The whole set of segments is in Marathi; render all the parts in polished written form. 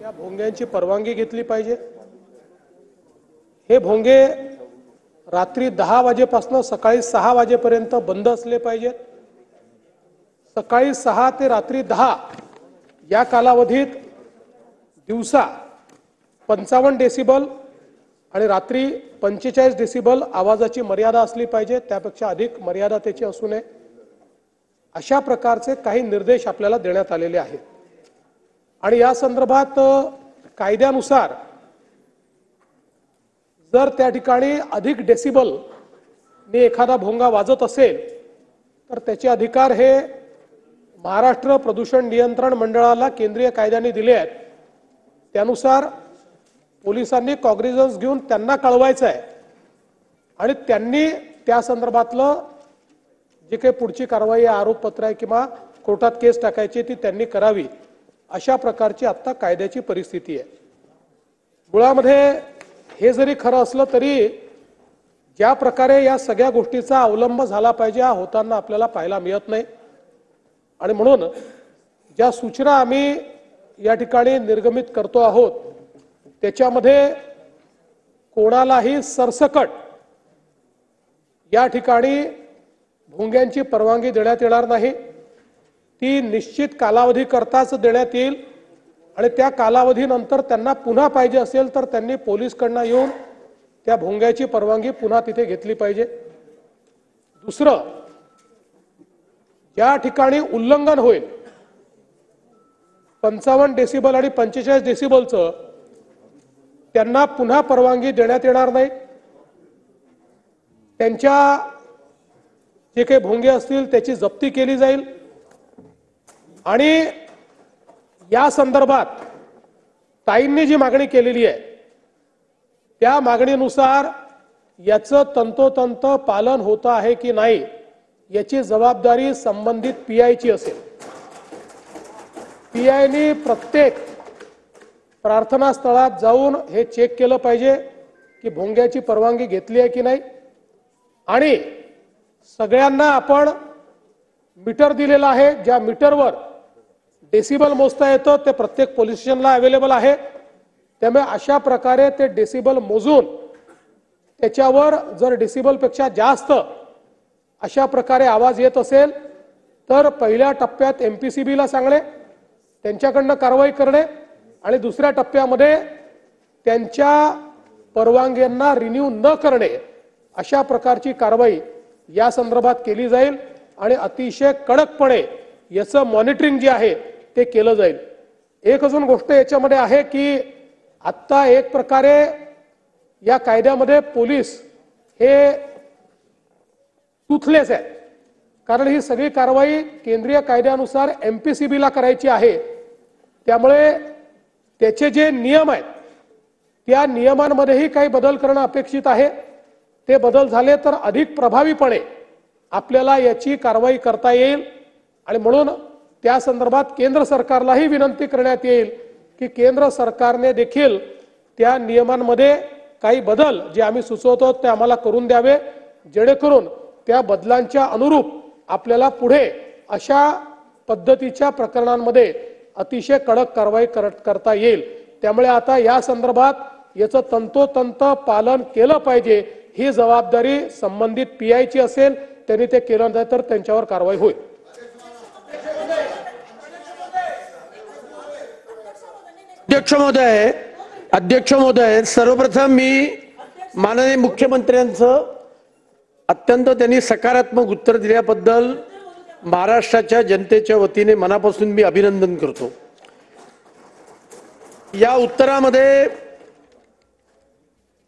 त्या भोंग्यांची परवानगी घेतली पाहिजे। हे भोंगे रात्री 10 वाजेपासून सकाळी 6 वाजेपर्यंत बंद असले पाहिजेत। सकाळी 6 ते रात्री 10 या कालावधीत दिवसा 55 डेसिबल आणि रात्री 45 डेसिबल आवाजाची मर्यादा असली पाहिजे, त्यापेक्षा अधिक मर्यादा त्याची असू नये। अशा प्रकारचे काही निर्देश आपल्याला देण्यात आलेले आहेत। आणि या संदर्भात कायद्यानुसार जर त्या ठिकाणी अधिक डेसिबल ने एखादा भोंगा वाजत असेल तर त्याचे अधिकार हे महाराष्ट्र प्रदूषण नियंत्रण मंडळाला केंद्रीय कायद्याने दिले आहेत। त्यानुसार पोलिसांनी कॉग्निझन्स घेऊन त्यांना कळवायचं आहे आणि त्यांनी त्या संदर्भातलं जे काही पुढची कारवाई आरोपपत्र आहे किंवा कोर्टात केस टाकायची ती त्यांनी करावी। अशा प्रकारची आता कायद्याची परिस्थिती आहे। मुळामध्ये हे जरी खरं असलं तरी ज्या प्रकारे या सगळ्या गोष्टीचा अवलंब झाला पाहिजे हा होताना आपल्याला पाहायला मिळत नाही। आणि म्हणून ज्या सूचना आम्ही या ठिकाणी निर्गमित करतो आहोत त्याच्यामध्ये कोणालाही सरसकट या ठिकाणी भोंग्यांची परवानगी देण्यात येणार नाही। ती निश्चित कालावधी करताच देण्यात येईल आणि त्या कालावधीनंतर त्यांना पुन्हा पाहिजे असेल तर त्यांनी पोलिसकडनं येऊन त्या भोंग्याची परवानगी पुन्हा तिथे घेतली पाहिजे। दुसरं, ज्या ठिकाणी उल्लंघन होईल 55 डेसिबल आणि 45 डेसिबलचं त्यांना पुन्हा परवानगी देण्यात येणार नाही। त्यांच्या जे काही भोंगे असतील त्याची जप्ती केली जाईल आणि या संदर्भात ताईंनी जी मागणी केलेली आहे त्या मागणीनुसार याचं तंतोतंत पालन होतं आहे की नाही याची जबाबदारी संबंधित पीआयची असेल। पीआयने प्रत्येक प्रार्थना स्थळात जाऊन हे चेक केलं पाहिजे की भोंग्याची परवानगी घेतली आहे की नाही। आणि सगळ्यांना आपण मीटर दिलेला आहे, ज्या मीटरवर डेसिबल मोजता येतं ते प्रत्येक पोलीस स्टेशनला अवेलेबल आहे। त्यामुळे अशा प्रकारे ते डेसिबल मोजून त्याच्यावर जर डेसिबलपेक्षा जास्त अशा प्रकारे आवाज येत असेल तर पहिल्या टप्प्यात एमपीसीबीला सांगणे, त्यांच्याकडनं कारवाई करणे आणि दुसऱ्या टप्प्यामध्ये त्यांच्या परवानग्यांना रिन्यू न करणे अशा प्रकारची कारवाई या संदर्भात केली जाईल आणि अतिशय कडकपणे याचं मॉनिटरिंग जे आहे ते केलं जाईल। एक अजून गोष्ट याच्यामध्ये आहे की आत्ता एक प्रकारे या कायद्यामध्ये पोलीस हे टूथलेस आहे, कारण ही सगळी कारवाई केंद्रीय कायद्यानुसार एमपीसीबीला करायची आहे। त्यामुळे त्याचे जे नियम आहेत त्या नियमांमध्येही काही बदल करणं अपेक्षित आहे। ते बदल झाले तर अधिक प्रभावीपणे आपल्याला याची कारवाई करता येईल आणि म्हणून त्या संदर्भात केंद्र सरकारलाही विनंती करण्यात येईल की केंद्र सरकारने देखील त्या नियमांमध्ये काही बदल जे आम्ही सुचवतो ते आम्हाला करून द्यावे, जेणेकरून त्या बदलांच्या अनुरूप आपल्याला पुढे अशा पद्धतीच्या प्रकरणांमध्ये अतिशय कडक कारवाई करता येईल। त्यामुळे आता या संदर्भात याचं तंतोतंत पालन केलं पाहिजे। ही जबाबदारी संबंधित पीआयची असेल, त्यांनी ते केलं नाही तर त्यांच्यावर कारवाई होईल। अध्यक्ष महोदय, सर्वप्रथम मी माननीय मुख्यमंत्र्यांचं अत्यंत त्यांनी सकारात्मक उत्तर दिल्याबद्दल महाराष्ट्राच्या जनतेच्या वतीने मनापासून मी अभिनंदन करतो। या उत्तरामध्ये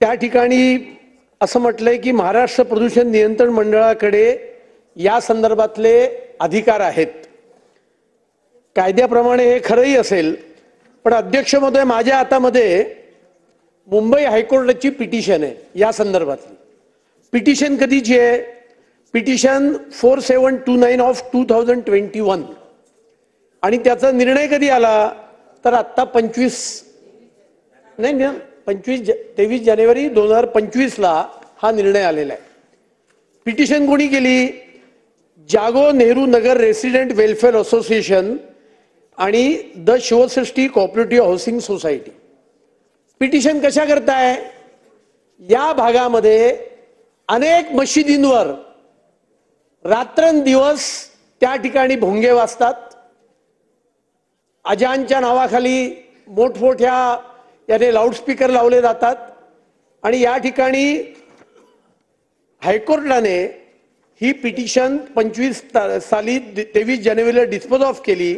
त्या ठिकाणी असं म्हटलंय की महाराष्ट्र प्रदूषण नियंत्रण मंडळाकडे या संदर्भातले अधिकार आहेत। कायद्याप्रमाणे हे खरंही असेल, पण अध्यक्ष महोदय माझ्या हातामध्ये मुंबई हायकोर्टाची पिटिशन आहे या संदर्भातली। पिटिशन कधीची आहे? पिटिशन 4729 ऑफ 2021 आणि त्याचा निर्णय कधी आला तर आता 23 जानेवारी 2025 ला हा निर्णय आलेला आहे। पिटिशन कोणी केली? जागो Nehru Nagar resident welfare association आणि the Shivsrushti cooperative housing society. Petition कशा करताय? या भागामध्ये अनेक मशिदींवर रात्रंदिवस त्या ठिकाणी भोंगे वाजतात. अजानच्या नावाखाली मोठमोठ्या याने लाऊडस्पीकर लावले जातात आणि या ठिकाणी हायकोर्टाने ही पिटिशन 25 साली 23 जानेवारीला डिस्पोज ऑफ केली.